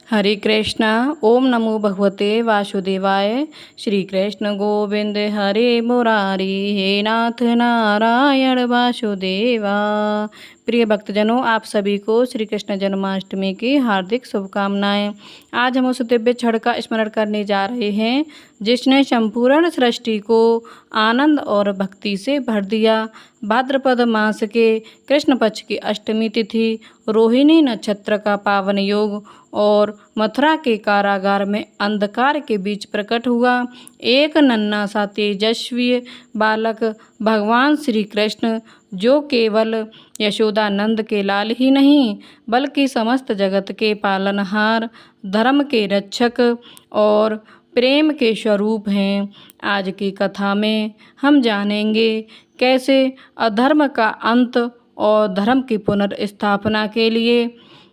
हरे कृष्णा। ओम नमो भगवते वासुदेवाय। श्री कृष्ण गोविंद हरे मुरारी, हे नाथ नारायण वासुदेवा। प्रिय भक्तजनों, आप सभी को श्री कृष्ण जन्माष्टमी की हार्दिक शुभकामनाएं। आज हम उस दिव्य क्षण का स्मरण करने जा रहे हैं जिसने संपूर्ण सृष्टि को आनंद और भक्ति से भर दिया। भाद्रपद मास के कृष्ण पक्ष की अष्टमी तिथि, रोहिणी नक्षत्र का पावन योग और मथुरा के कारागार में अंधकार के बीच प्रकट हुआ एक नन्हा सा तेजस्वी बालक भगवान श्री कृष्ण, जो केवल यशोदानंद के लाल ही नहीं बल्कि समस्त जगत के पालनहार, धर्म के रक्षक और प्रेम के स्वरूप हैं। आज की कथा में हम जानेंगे कैसे अधर्म का अंत और धर्म की पुनर्स्थापना के लिए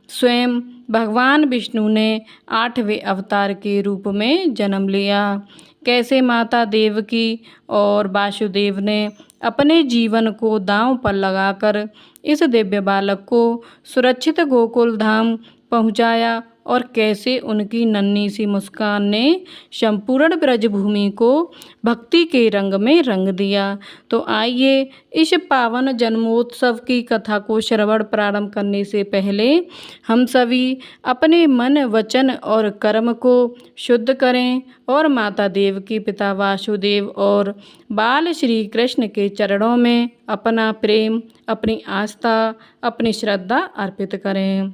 स्वयं भगवान विष्णु ने 8वें अवतार के रूप में जन्म लिया। कैसे माता देवकी और वासुदेव ने अपने जीवन को दांव पर लगाकर इस दिव्य बालक को सुरक्षित गोकुल धाम पहुंचाया और कैसे उनकी नन्ही सी मुस्कान ने संपूर्ण ब्रजभूमि को भक्ति के रंग में रंग दिया। तो आइए इस पावन जन्मोत्सव की कथा को श्रवण प्रारंभ करने से पहले हम सभी अपने मन, वचन और कर्म को शुद्ध करें और माता देवकी, पिता वासुदेव और बाल श्री कृष्ण के चरणों में अपना प्रेम, अपनी आस्था, अपनी श्रद्धा अर्पित करें।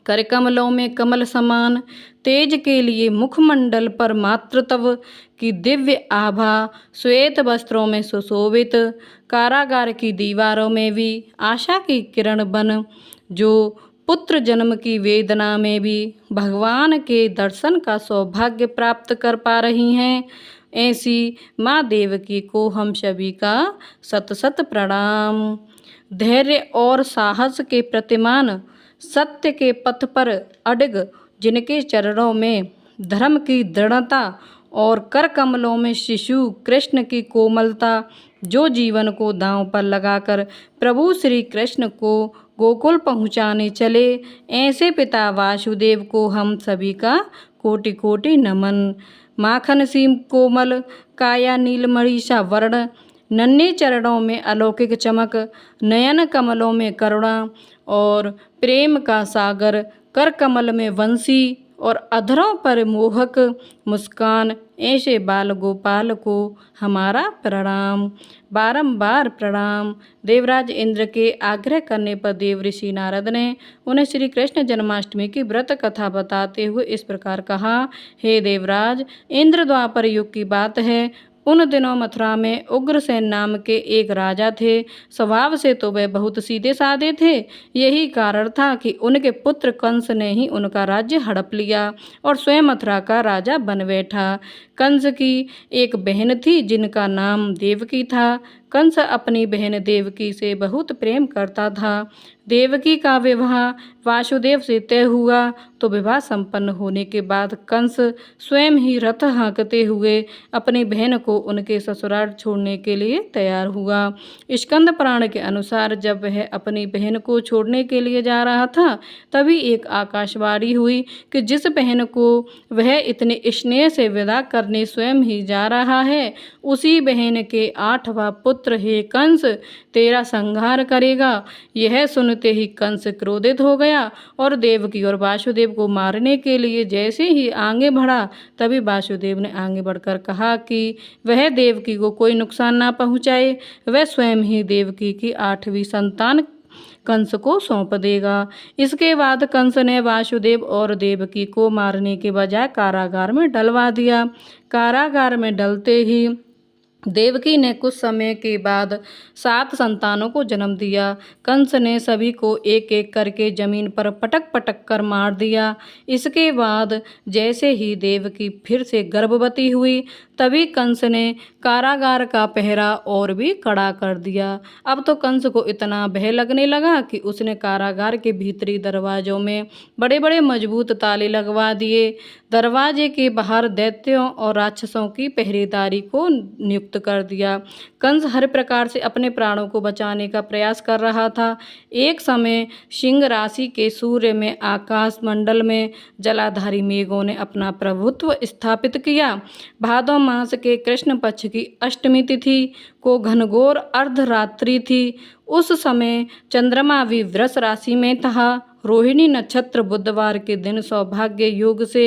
कर कमलों में कमल समान तेज के लिए मुखमंडल पर मातृत्व की दिव्य आभा, श्वेत वस्त्रों में सुशोभित कारागार की दीवारों में भी आशा की किरण बन, जो पुत्र जन्म की वेदना में भी भगवान के दर्शन का सौभाग्य प्राप्त कर पा रही हैं, ऐसी माँ देवकी को हम सभी का सत सत प्रणाम। धैर्य और साहस के प्रतिमान, सत्य के पथ पर अडिग, जिनके चरणों में धर्म की दृढ़ता और कर कमलों में शिशु कृष्ण की कोमलता, जो जीवन को दांव पर लगाकर प्रभु श्री कृष्ण को गोकुल पहुँचाने चले, ऐसे पिता वासुदेव को हम सभी का कोटि कोटि नमन। माखन सी कोमल काया, नीलमणि सा वर्ण, नन्हे चरणों में अलौकिक चमक, नयन कमलों में करुणा और प्रेम का सागर, कर कमल में वंशी और अधरों पर मोहक मुस्कान, ऐसे बाल गोपाल को हमारा प्रणाम, बारंबार प्रणाम। देवराज इंद्र के आग्रह करने पर देव ऋषि नारद ने उन्हें श्री कृष्ण जन्माष्टमी की व्रत कथा बताते हुए इस प्रकार कहा। हे देवराज, इंद्र द्वापर युग की बात है। उन दिनों मथुरा में उग्रसेन नाम के एक राजा थे। स्वभाव से तो वे बहुत सीधे साधे थे। यही कारण था कि उनके पुत्र कंस ने ही उनका राज्य हड़प लिया और स्वयं मथुरा का राजा बन बैठा। कंस की एक बहन थी जिनका नाम देवकी था। कंस अपनी बहन देवकी से बहुत प्रेम करता था। देवकी का विवाह वासुदेव से तय हुआ तो विवाह संपन्न होने के बाद कंस स्वयं ही रथ हाँकते हुए अपनी बहन को उनके ससुराल छोड़ने के लिए तैयार हुआ। स्कंद पुराण के अनुसार जब वह अपनी बहन को छोड़ने के लिए जा रहा था, तभी एक आकाशवाणी हुई कि जिस बहन को वह इतने स्नेह से विदा करने स्वयं ही जा रहा है, उसी बहन के 8वां पुत्र हे कंस तेरा संहार करेगा। यह सुनते ही कंस क्रोधित हो गया और देवकी और वासुदेव को मारने के लिए जैसे ही आगे बढ़ा, तभी वासुदेव ने आगे बढ़कर कहा कि वह देवकी को कोई नुकसान ना पहुँचाए, वह स्वयं ही देवकी की 8वीं संतान कंस को सौंप देगा। इसके बाद कंस ने वासुदेव और देवकी को मारने के बजाय कारागार में डलवा दिया। कारागार में डलते ही देवकी ने कुछ समय के बाद 7 संतानों को जन्म दिया। कंस ने सभी को एक एक करके जमीन पर पटक पटक कर मार दिया। इसके बाद जैसे ही देवकी फिर से गर्भवती हुई, तभी कंस ने कारागार का पहरा और भी कड़ा कर दिया। अब तो कंस को इतना भय लगने लगा कि उसने कारागार के भीतरी दरवाजों में बड़े बड़े मजबूत ताले लगवा दिए। दरवाजे के बाहर दैत्यों और राक्षसों की पहरेदारी को नियुक्त मुक्त कर दिया। कंस हर प्रकार से अपने प्राणों को बचाने का प्रयास कर रहा था। एक समय सिंह राशि के सूर्य में आकाश मंडल में जलाधारी मेघों ने अपना प्रभुत्व स्थापित किया। भादो मास के कृष्ण पक्ष की अष्टमी तिथि को घनघोर अर्धरात्रि थी। उस समय चंद्रमा भी वृष राशि में था। रोहिणी नक्षत्र बुधवार के दिन सौभाग्य योग से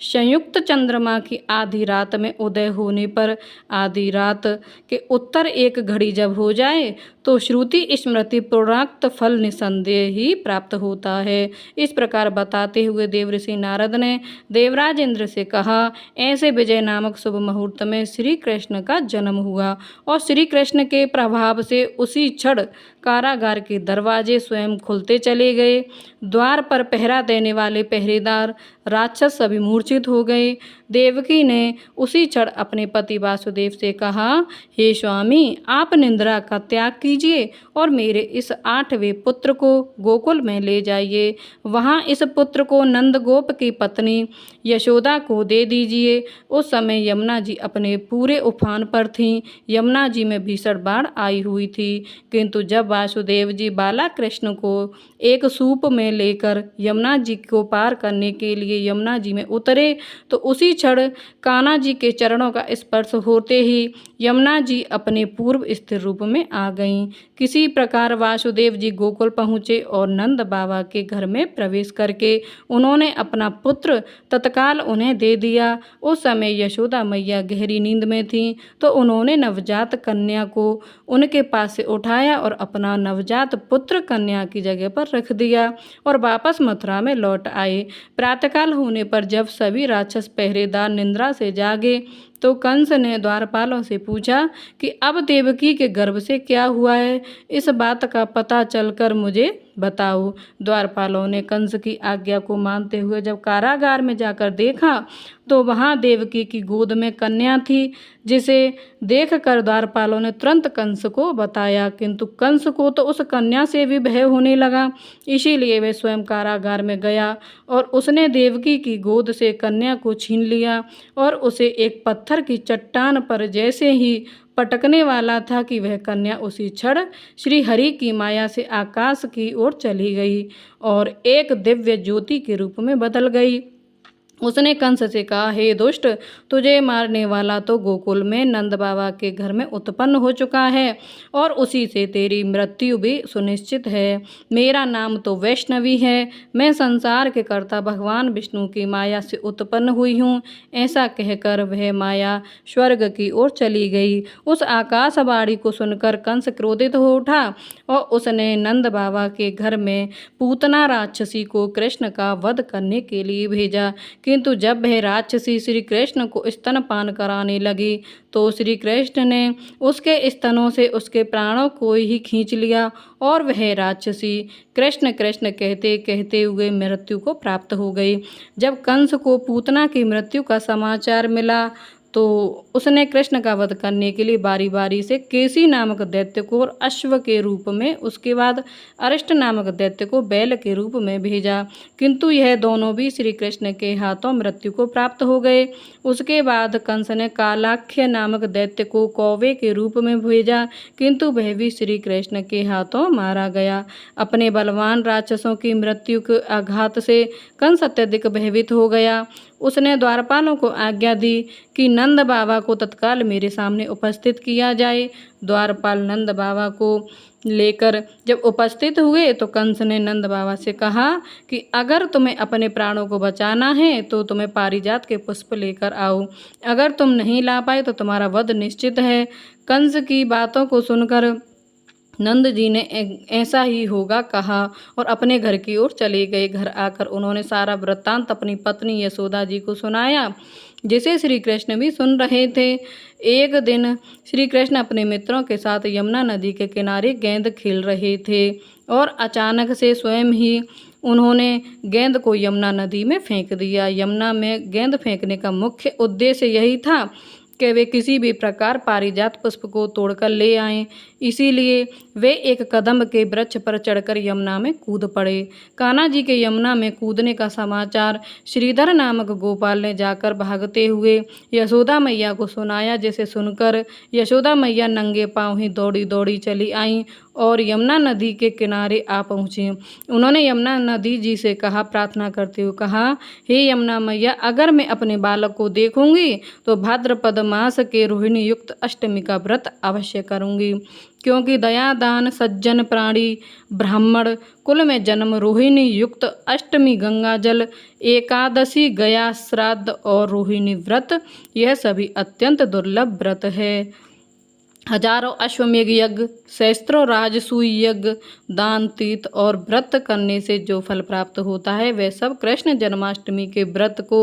संयुक्त चंद्रमा की आधी रात में उदय होने पर आधी रात के उत्तर एक घड़ी जब हो जाए तो श्रुति स्मृति पूर्णोक्त फल निसंदेह ही प्राप्त होता है। इस प्रकार बताते हुए देवऋषि नारद ने देवराज इंद्र से कहा, ऐसे विजय नामक शुभ मुहूर्त में श्री कृष्ण का जन्म हुआ और श्री कृष्ण के प्रभाव से उसी क्षण कारागार के दरवाजे स्वयं खुलते चले गए। द्वार पर पहरा देने वाले पहरेदार राक्षस सभी मूर्छित हो गए। देवकी ने उसी क्षण अपने पति वासुदेव से कहा, हे स्वामी, आप निंद्रा का त्याग कीजिए और मेरे इस 8वें पुत्र को गोकुल में ले जाइए। वहाँ इस पुत्र को नंदगोप की पत्नी यशोदा को दे दीजिए। उस समय यमुना जी अपने पूरे उफान पर थीं। यमुना जी में भीषण बाढ़ आई हुई थी, किंतु जब वासुदेव जी बाला कृष्ण को एक सूप में लेकर यमुना जी को पार करने के लिए यमुना जी में उतरे तो उसी क्षण कान्हा जी के चरणों का स्पर्श होते ही यमुना जी अपने पूर्व स्थिर रूप में आ गईं। किसी प्रकार वासुदेव जी गोकुल पहुँचे और नंद बाबा के घर में प्रवेश करके उन्होंने अपना पुत्र तत्काल उन्हें दे दिया। उस समय यशोदा मैया गहरी नींद में थीं, तो उन्होंने नवजात कन्या को उनके पास से उठाया और अपना नवजात पुत्र कन्या की जगह पर रख दिया और वापस मथुरा में लौट आए। प्रातःकाल होने पर जब सभी राक्षस पहरेदार निद्रा से जागे तो कंस ने द्वारपालों से पूछा कि अब देवकी के गर्भ से क्या हुआ है, इस बात का पता चलकर मुझे बताओ। द्वारपालों ने कंस की आज्ञा को मानते हुए जब कारागार में जाकर देखा तो वहाँ देवकी की गोद में कन्या थी, जिसे देखकर द्वारपालों ने तुरंत कंस को बताया, किंतु कंस को तो उस कन्या से भी भय होने लगा। इसीलिए वह स्वयं कारागार में गया और उसने देवकी की गोद से कन्या को छीन लिया और उसे एक पत्थर की चट्टान पर जैसे ही पटकने वाला था कि वह कन्या उसी क्षण श्री हरि की माया से आकाश की ओर चली गई और एक दिव्य ज्योति के रूप में बदल गई। उसने कंस से कहा, हे दुष्ट, तुझे मारने वाला तो गोकुल में नंद बाबा के घर में उत्पन्न हो चुका है और उसी से तेरी मृत्यु भी सुनिश्चित है। मेरा नाम तो वैष्णवी है। मैं संसार के कर्ता भगवान विष्णु की माया से उत्पन्न हुई हूँ। ऐसा कहकर वह माया स्वर्ग की ओर चली गई। उस आकाशवाणी को सुनकर कंस क्रोधित हो उठा और उसने नंद बाबा के घर में पूतना राक्षसी को कृष्ण का वध करने के लिए भेजा, किंतु जब वह राक्षसी श्री कृष्ण को स्तनपान कराने लगी तो श्री कृष्ण ने उसके स्तनों से उसके प्राणों को ही खींच लिया और वह राक्षसी कृष्ण कृष्ण कहते कहते हुए मृत्यु को प्राप्त हो गई। जब कंस को पूतना की मृत्यु का समाचार मिला तो उसने कृष्ण का वध करने के लिए बारी बारी से केसी नामक दैत्य को और अश्व के रूप में, उसके बाद अरिष्ट नामक दैत्य को बैल के रूप में भेजा, किंतु यह दोनों भी श्री कृष्ण के हाथों मृत्यु को प्राप्त हो गए। उसके बाद कंस ने कालाख्य नामक दैत्य को कौवे के रूप में भेजा, किंतु वह भी श्री कृष्ण के हाथों मारा गया। अपने बलवान राक्षसों की मृत्यु के आघात से कंस अत्यधिक भयभीत हो गया। उसने द्वारपालों को आज्ञा दी कि नंद बाबा को तत्काल मेरे सामने उपस्थित किया जाए। द्वारपाल नंद बाबा को लेकर जब उपस्थित हुए तो कंस ने नंद बाबा से कहा कि अगर तुम्हें अपने प्राणों को बचाना है तो तुम्हें पारिजात के पुष्प लेकर आओ, अगर तुम नहीं ला पाए तो तुम्हारा वध निश्चित है। कंस की बातों को सुनकर नंद जी ने ऐसा ही होगा कहा और अपने घर की ओर चले गए। घर आकर उन्होंने सारा वृत्तांत अपनी पत्नी यशोदा जी को सुनाया, जिसे श्री कृष्ण भी सुन रहे थे। एक दिन श्री कृष्ण अपने मित्रों के साथ यमुना नदी के किनारे गेंद खेल रहे थे और अचानक से स्वयं ही उन्होंने गेंद को यमुना नदी में फेंक दिया। यमुना में गेंद फेंकने का मुख्य उद्देश्य यही था कि वे किसी भी प्रकार पारिजात पुष्प को तोड़कर ले आएं। इसीलिए वे एक कदम्ब के वृक्ष पर चढ़कर यमुना में कूद पड़े। कान्हा जी के यमुना में कूदने का समाचार श्रीधर नामक गोपाल ने जाकर भागते हुए यशोदा मैया को सुनाया, जिसे सुनकर यशोदा मैया नंगे पांव ही दौड़ी दौड़ी चली आईं और यमुना नदी के किनारे आ पहुँची। उन्होंने यमुना नदी जी से कहा, प्रार्थना करते हुए कहा, हे यमुना मैया, अगर मैं अपने बालक को देखूंगी तो भाद्रपद मास के रोहिणी युक्त अष्टमी का व्रत अवश्य करूंगी, क्योंकि दया दान सज्जन प्राणी ब्राह्मण कुल में जन्म, रोहिणी युक्त अष्टमी गंगा जल, एकादशी गया श्राद्ध और रोहिणी व्रत, यह सभी अत्यंत दुर्लभ व्रत है। हजारों अश्वमेघ यज्ञ, सहस्त्रों राजसूय यज्ञ, दान तीर्थ और व्रत करने से जो फल प्राप्त होता है वह सब कृष्ण जन्माष्टमी के व्रत को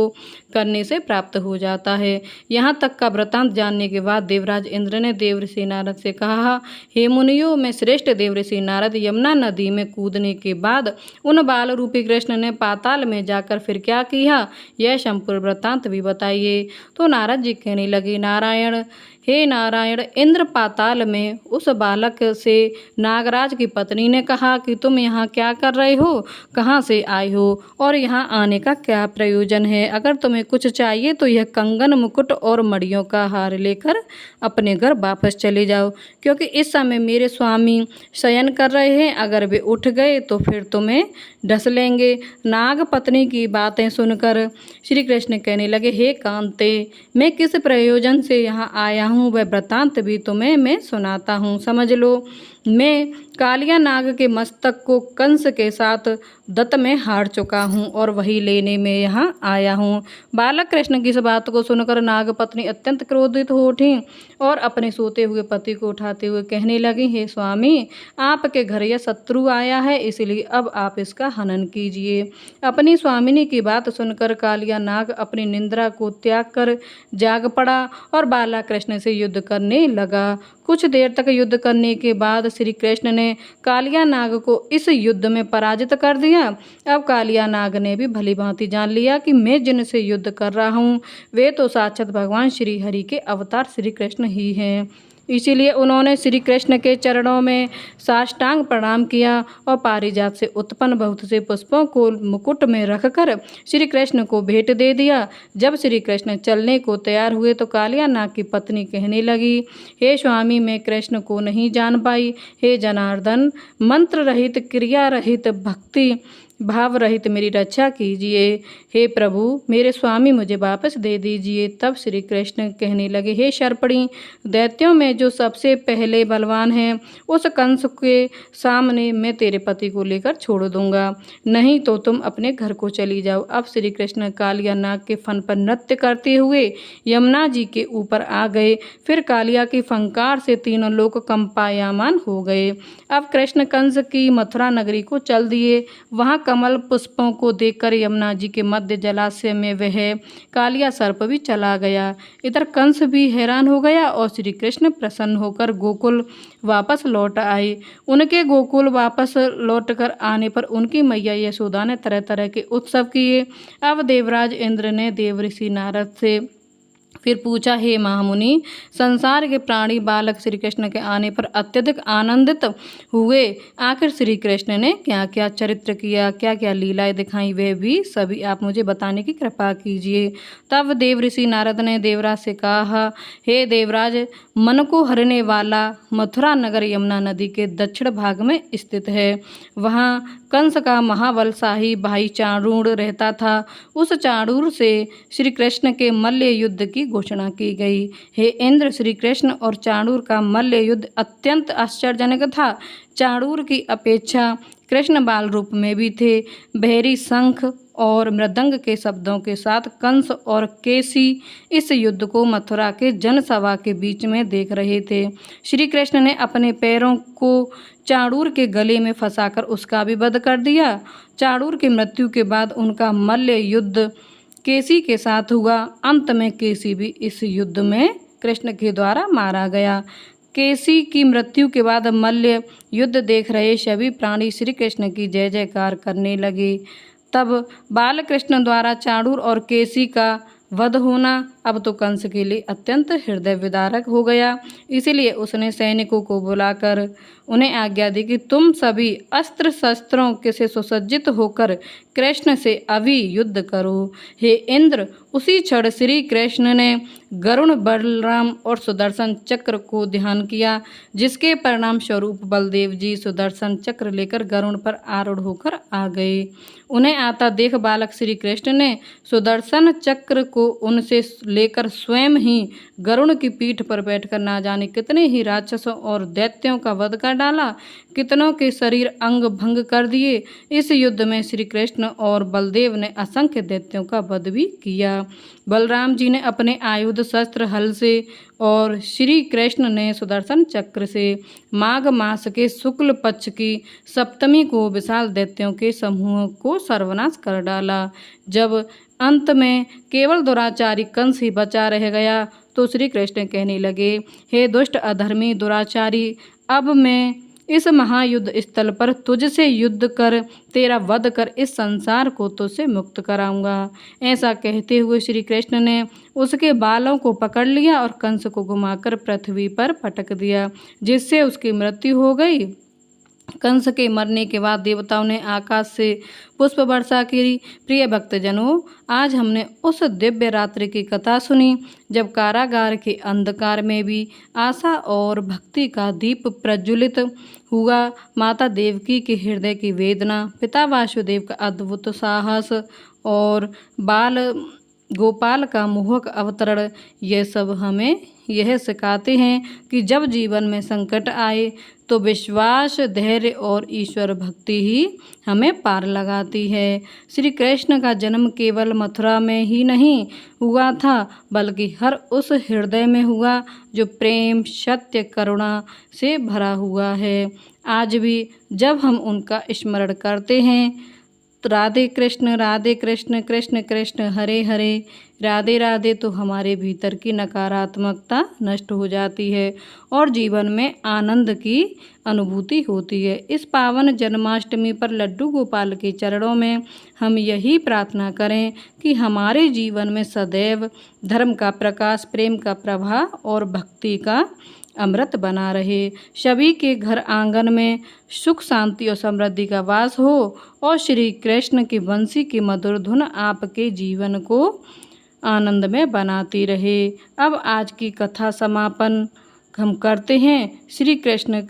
करने से प्राप्त हो जाता है। यहाँ तक का वृतांत जानने के बाद देवराज इंद्र ने देवऋषि नारद से कहा, हे मुनियों, मैं श्रेष्ठ देवऋषि नारद यमुना नदी में कूदने के बाद उन बाल रूपी कृष्ण ने पाताल में जाकर फिर क्या किया, यह संपूर्ण वृतांत भी बताइए। तो नारद जी कहने लगे, नारायण, हे नारायण, इंद्र पाताल में उस बालक से नागराज की पत्नी ने कहा कि तुम यहाँ क्या कर रहे हो, कहाँ से आए हो और यहाँ आने का क्या प्रयोजन है। अगर तुम्हें कुछ चाहिए तो यह कंगन, मुकुट और मड़ियों का हार लेकर अपने घर वापस चले जाओ, क्योंकि इस समय मेरे स्वामी शयन कर रहे हैं। अगर वे उठ गए तो फिर तुम्हें डस लेंगे। नाग पत्नी की बातें सुनकर श्री कृष्ण कहने लगे, हे कांते, मैं किस प्रयोजन से यहाँ आया हूँ वह वृतांत भी तुम्हें मैं सुनाता हूँ, समझ लो। मैं कालिया नाग के मस्तक को कंस के साथ दत्त में हार चुका हूँ और वही लेने में यहाँ आया हूँ। बालक कृष्ण की इस बात को सुनकर नाग पत्नी अत्यंत क्रोधित हो उठी और अपने सोते हुए पति को उठाते हुए कहने लगी, हे स्वामी, आपके घर यह शत्रु आया है, इसलिए अब आप इसका हनन कीजिए। अपनी स्वामिनी की बात सुनकर कालिया नाग अपनी निंद्रा को त्याग कर जाग पड़ा और बाला कृष्ण से युद्ध करने लगा। कुछ देर तक युद्ध करने के बाद श्री कृष्ण ने कालिया नाग को इस युद्ध में पराजित कर दिया। अब कालिया नाग ने भी भली भांति जान लिया कि मैं जिनसे युद्ध कर रहा हूँ वे तो साक्षात भगवान श्री हरि के अवतार श्री कृष्ण ही हैं। इसीलिए उन्होंने श्री कृष्ण के चरणों में साष्टांग प्रणाम किया और पारिजात से उत्पन्न बहुत से पुष्पों को मुकुट में रखकर श्री कृष्ण को भेंट दे दिया। जब श्री कृष्ण चलने को तैयार हुए तो कालिया नाग की पत्नी कहने लगी, हे स्वामी, मैं कृष्ण को नहीं जान पाई। हे जनार्दन, मंत्र रहित, क्रिया रहित, भक्ति भाव रहित मेरी रक्षा कीजिए। हे प्रभु, मेरे स्वामी मुझे वापस दे दीजिए। तब श्री कृष्ण कहने लगे, हे शर्पणी, दैत्यों में जो सबसे पहले बलवान है उस कंस के सामने मैं तेरे पति को लेकर छोड़ दूंगा, नहीं तो तुम अपने घर को चली जाओ। अब श्री कृष्ण कालिया नाग के फन पर नृत्य करते हुए यमुना जी के ऊपर आ गए। फिर कालिया की फंकार से तीनों लोग कंपायमान हो गए। अब कृष्ण कंस की मथुरा नगरी को चल दिए। वहाँ कमल पुष्पों को देखकर यमुना जी के मध्य जलाशय में वह कालिया सर्प भी चला गया। इधर कंस भी हैरान हो गया और श्री कृष्ण प्रसन्न होकर गोकुल वापस लौट आए। उनके गोकुल वापस लौटकर आने पर उनकी मैया यशोदा ने तरह तरह के उत्सव किए। अब देवराज इंद्र ने देवऋषि नारद से फिर पूछा, हे महामुनि, संसार के प्राणी बालक श्री कृष्ण के आने पर अत्यधिक आनंदित हुए। आखिर श्री कृष्ण ने क्या क्या चरित्र किया, क्या क्या लीलाएं दिखाई, वे भी सभी आप मुझे बताने की कृपा कीजिए। तब देवऋषि नारद ने देवराज से कहा, हे देवराज, मन को हरने वाला मथुरा नगर यमुना नदी के दक्षिण भाग में स्थित है। वहाँ कंस का महाबलशाही भाई चाणूर रहता था। उस चाणूर से श्री कृष्ण के मल्ल युद्ध की घोषणा की गई। हे इंद्र, श्री कृष्ण और चाणूर का मल्ल युद्ध अत्यंत आश्चर्यजनक था। चाणूर की अपेक्षा कृष्ण बाल रूप में भी थे। बहरी शंख और मृदंग के शब्दों के साथ कंस और केसी इस युद्ध को मथुरा के जनसभा के बीच में देख रहे थे। श्री कृष्ण ने अपने पैरों को चाणूर के गले में फंसाकर उसका भी वध कर दिया। चाणूर की मृत्यु के बाद उनका मल्ल युद्ध केसी के साथ हुआ। अंत में केसी भी इस युद्ध में कृष्ण के द्वारा मारा गया। केसी की मृत्यु के बाद मल्ल युद्ध देख रहे सभी प्राणी श्री कृष्ण की जय जयकार करने लगे। तब बालकृष्ण द्वारा चाणूर और केसी का वध होना अब तो कंस के लिए अत्यंत हृदय विदारक हो गया। इसीलिए उसने सैनिकों को बुलाकर उन्हें आज्ञा दी कि तुम सभी अस्त्र शस्त्रों के से सुसज्जित होकर कृष्ण से अभी युद्ध करो। हे इंद्र, उसी क्षण श्री कृष्ण ने गरुण, बलराम और सुदर्शन चक्र को ध्यान किया, जिसके परिणाम स्वरूप बलदेव जी सुदर्शन चक्र लेकर गरुण पर आरूढ़ होकर आ गए। उन्हें आता देख बालक श्री कृष्ण ने सुदर्शन चक्र को उनसे लेकर स्वयं ही गरुण की पीठ पर बैठकर ना जाने कितने ही राक्षसों और दैत्यों का वध कर डाला, कितनों के शरीर अंग भंग कर दिए। इस युद्ध में श्री कृष्ण और बलदेव ने असंख्य दैत्यों का वध भी किया। बलराम जी ने अपने आयुध शस्त्र हल से और श्री कृष्ण ने सुदर्शन चक्र से माघ मास के शुक्ल पक्ष की सप्तमी को विशाल दैत्यों के समूह को सर्वनाश कर डाला। जब अंत में केवल दुराचारी कंस ही बचा रह गया तो श्री कृष्ण कहने लगे, हे दुष्ट अधर्मी दुराचारी, अब मैं इस महायुद्ध स्थल पर तुझसे युद्ध कर तेरा वध कर इस संसार को तुझसे मुक्त कराऊंगा। ऐसा कहते हुए श्री कृष्ण ने उसके बालों को पकड़ लिया और कंस को घुमाकर पृथ्वी पर पटक दिया, जिससे उसकी मृत्यु हो गई। कंस के मरने के बाद देवताओं ने आकाश से पुष्प वर्षा की। प्रिय भक्तजनों, आज हमने उस दिव्य रात्रि की कथा सुनी जब कारागार के अंधकार में भी आशा और भक्ति का दीप प्रज्वलित हुआ। माता देवकी के हृदय की वेदना, पिता वासुदेव का अद्भुत साहस और बाल गोपाल का मोहक अवतरण, ये सब हमें यह सिखाते हैं कि जब जीवन में संकट आए तो विश्वास, धैर्य और ईश्वर भक्ति ही हमें पार लगाती है। श्री कृष्ण का जन्म केवल मथुरा में ही नहीं हुआ था, बल्कि हर उस हृदय में हुआ जो प्रेम, सत्य, करुणा से भरा हुआ है। आज भी जब हम उनका स्मरण करते हैं, राधे कृष्ण कृष्ण कृष्ण हरे हरे, राधे राधे, तो हमारे भीतर की नकारात्मकता नष्ट हो जाती है और जीवन में आनंद की अनुभूति होती है। इस पावन जन्माष्टमी पर लड्डू गोपाल के चरणों में हम यही प्रार्थना करें कि हमारे जीवन में सदैव धर्म का प्रकाश, प्रेम का प्रवाह और भक्ति का अमृत बना रहे। सभी के घर आंगन में सुख, शांति और समृद्धि का वास हो और श्री कृष्ण की बंसी की मधुर धुन आपके जीवन को आनंद में बनाती रहे। अब आज की कथा समापन हम करते हैं श्री कृष्ण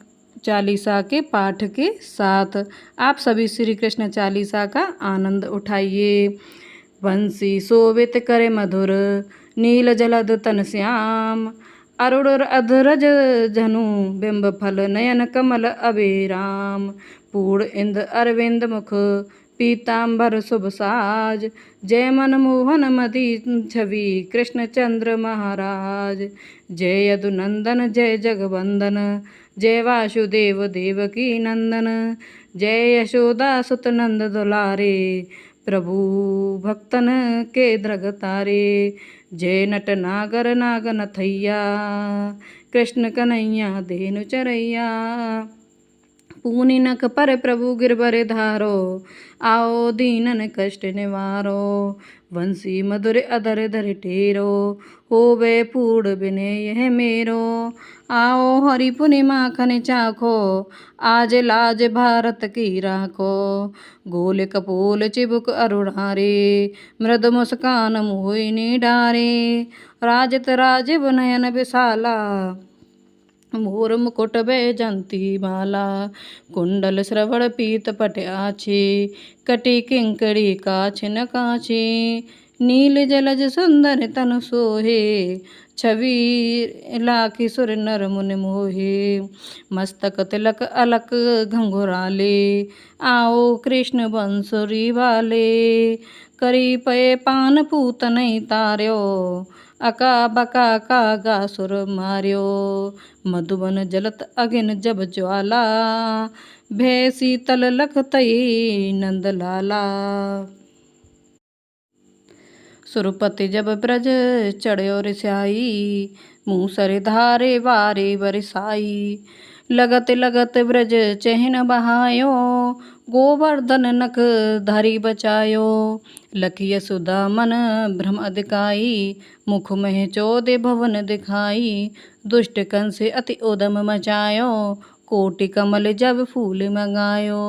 चालीसा के पाठ के साथ। आप सभी श्री कृष्ण चालीसा का आनंद उठाइए। बंसी शोभित करे मधुर, नील जलद तन श्याम, अरुण अधरज जनु, बिंब फल नयन कमल अभिराम, पूर्ण इंद अरविंद मुख, पीतांबर शुभ साज, जय मनमोहन मति छवि, कृष्ण चंद्र महाराज, जय यदुनंदन जय जगवंदन, जय वासुदेव देवकी नंदन, जय यशोदा सुत नंद दुलारे, प्रभु भक्तन के द्रगतारे, जय नट नागर नागन थैया, कृष्ण कन्हैया धेनु चरैया, पूनी नख पर प्रभु गिरबर धारो, आओ दीनन कष्ट निवारो, वंशी मधुर अधर धर टेरो, होवे पूर्ण विनय यह मेरो, आओ हरि पुनि माखन चाखो, आज लाज भारत की राखो, गोल कपोल चिबुक अरुणारे, मृद मुस्कान मोहिनी डारे, राजत राजीव नयन विशाला, मोर मुकुट बैजंती माला, कुंडल श्रवण पीत पट आछे, कटी किंकड़ी काछ न काछे, नील जलज सुंदर तनु सोहे, छवि लाखी सुर नर मुनि मोहे, मस्तक तिलक अलक घंघुराले, आओ कृष्ण बंसुरी वाले, करी पे पान पूत नहीं तार्यो, अका बका कागा सुर मार्यो, मधुबन जलत अगिन जब ज्वाला, भय शीतल लख तई नंद लाला, सुरपति जब ब्रज चढ़्यो रिसाई, मूसर धारे वारे बरसाई, लगत लगत ब्रज चहन बहायो, गोवर्धन नख धरि बचायो। लखी यशोदा मन भ्रम अधिकाई, मुख में 14 भवन दिखाई। दुष्ट कंस अति उदम मचायो, कोटि कमल जब फूल मंगायो।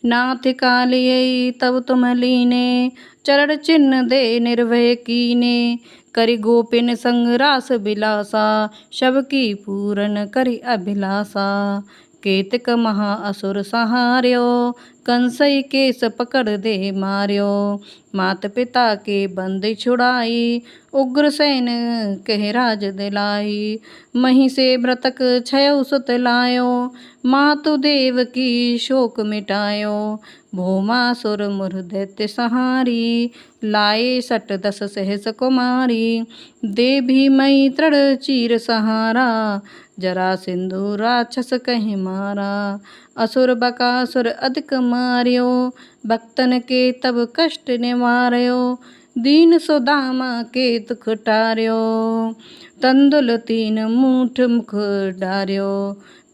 नाथ कालिये तब तुम लीने, चरण चिन्ह दे निर्भय कीने। करि गोपिन संग रास बिलासा, सबकी पूरन करि अभिलाषा। केतक महा असुर सहार्यो, कंसई केस पकड़ दे मार्यो। मात पिता के बंदी छुड़ाई, उग्रसेन कह राज दिलाई। मही से मृतक छयौ सुत लायो, मातु देव की शोक मिटायो। भौमासुर मुर दैत्य सहारी, लाए 10 सहस कुमारी। देवी मई तृण चीर सहारा, जरा सिंधु राक्षस कहीं मारा। असुर बकासुर अधिक मार्यो, भक्तन के तब कष्ट निवार्यो। दीन सुदामा के दुख टार्यो, तंदुल 3 मूठ मुख डार्यो।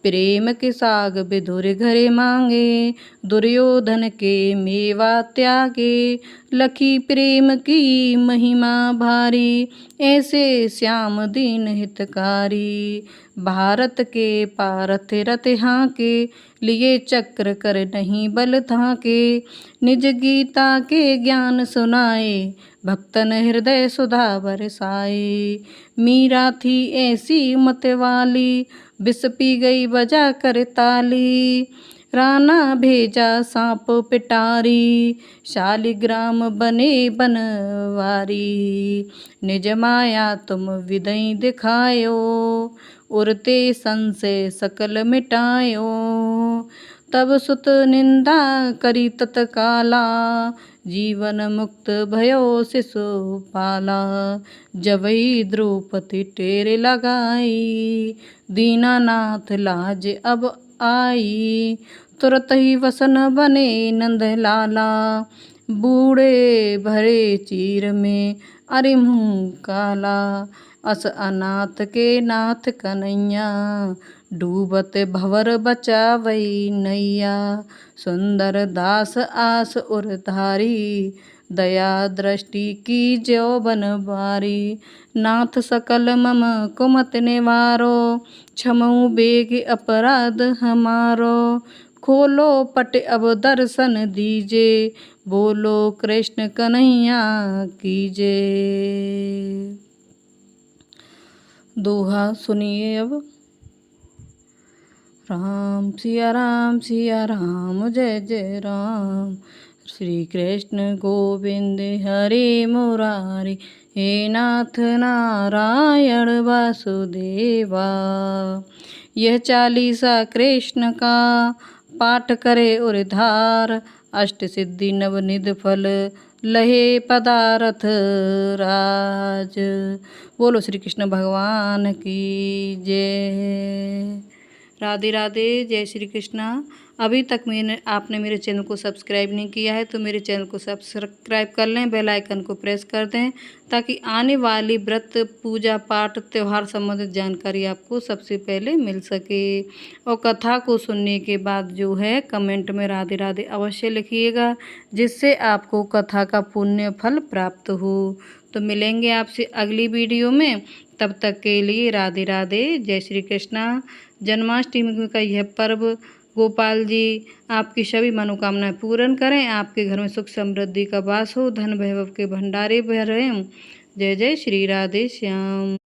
प्रेम के साग विधुर घरे मांगे, दुर्योधन के मेवा त्यागे। लखी प्रेम की महिमा भारी, ऐसे श्याम दीन हितकारी। भारत के पारथ रथ हाके, लिए चक्र कर नहीं बल थाके। निज गीता के ज्ञान सुनाए, भक्तन हृदय सुधा बरसाए। मीरा थी ऐसी मत वाली, विष पी गई बजा कर ताली। राणा भेजा सांप पिटारी, शालिग्राम बने बनवारी। निज माया तुम विदई दिखायो, उरते संशय सकल मिटायो। तब सुत निंदा करी तत्काला, जीवन मुक्त भयो शिशुपाला। जबई द्रौपदी टेर लगाई, दीनानाथ लाज अब आई। तुरत ही वसन बने नंद लाला, बूढ़े भरे चीर में अरे मुँह काला। अस अनाथ के नाथ कन्हैया, डूबत भवर बचावई नैया। सुंदर दास आस उरधारी, दया दृष्टि की ज्यो बनवारी। नाथ सकल मम कुमत निवारो, क्षमऊ बेग अपराध हमारो। खोलो पट अब दर्शन दीजे, बोलो कृष्ण कन्हैया कीजे। दोहा सुनिए अब। राम सिया राम जय जय राम। श्री कृष्ण गोविंद हरे मुरारी, हे नाथ नारायण वासुदेवा। यह 40 कृष्ण का पाठ करे उरधार, अष्ट सिद्धि नवनिध फल लहे पदारथ राज। बोलो श्री कृष्ण भगवान की जय। राधे राधे, जय श्री कृष्णा। अभी तक आपने मेरे चैनल को सब्सक्राइब नहीं किया है तो मेरे चैनल को सब्सक्राइब कर लें, बेल आइकन को प्रेस कर दें, ताकि आने वाली व्रत पूजा पाठ त्यौहार संबंधित जानकारी आपको सबसे पहले मिल सके। और कथा को सुनने के बाद जो है कमेंट में राधे राधे अवश्य लिखिएगा, जिससे आपको कथा का पुण्य फल प्राप्त हो। तो मिलेंगे आपसे अगली वीडियो में, तब तक के लिए राधे राधे, जय श्री कृष्णा। जन्माष्टमी का यह पर्व गोपाल जी आपकी सभी मनोकामनाएं पूर्ण करें, आपके घर में सुख समृद्धि का वास हो, धन वैभव के भंडारे भरें। जय जय श्री राधे श्याम।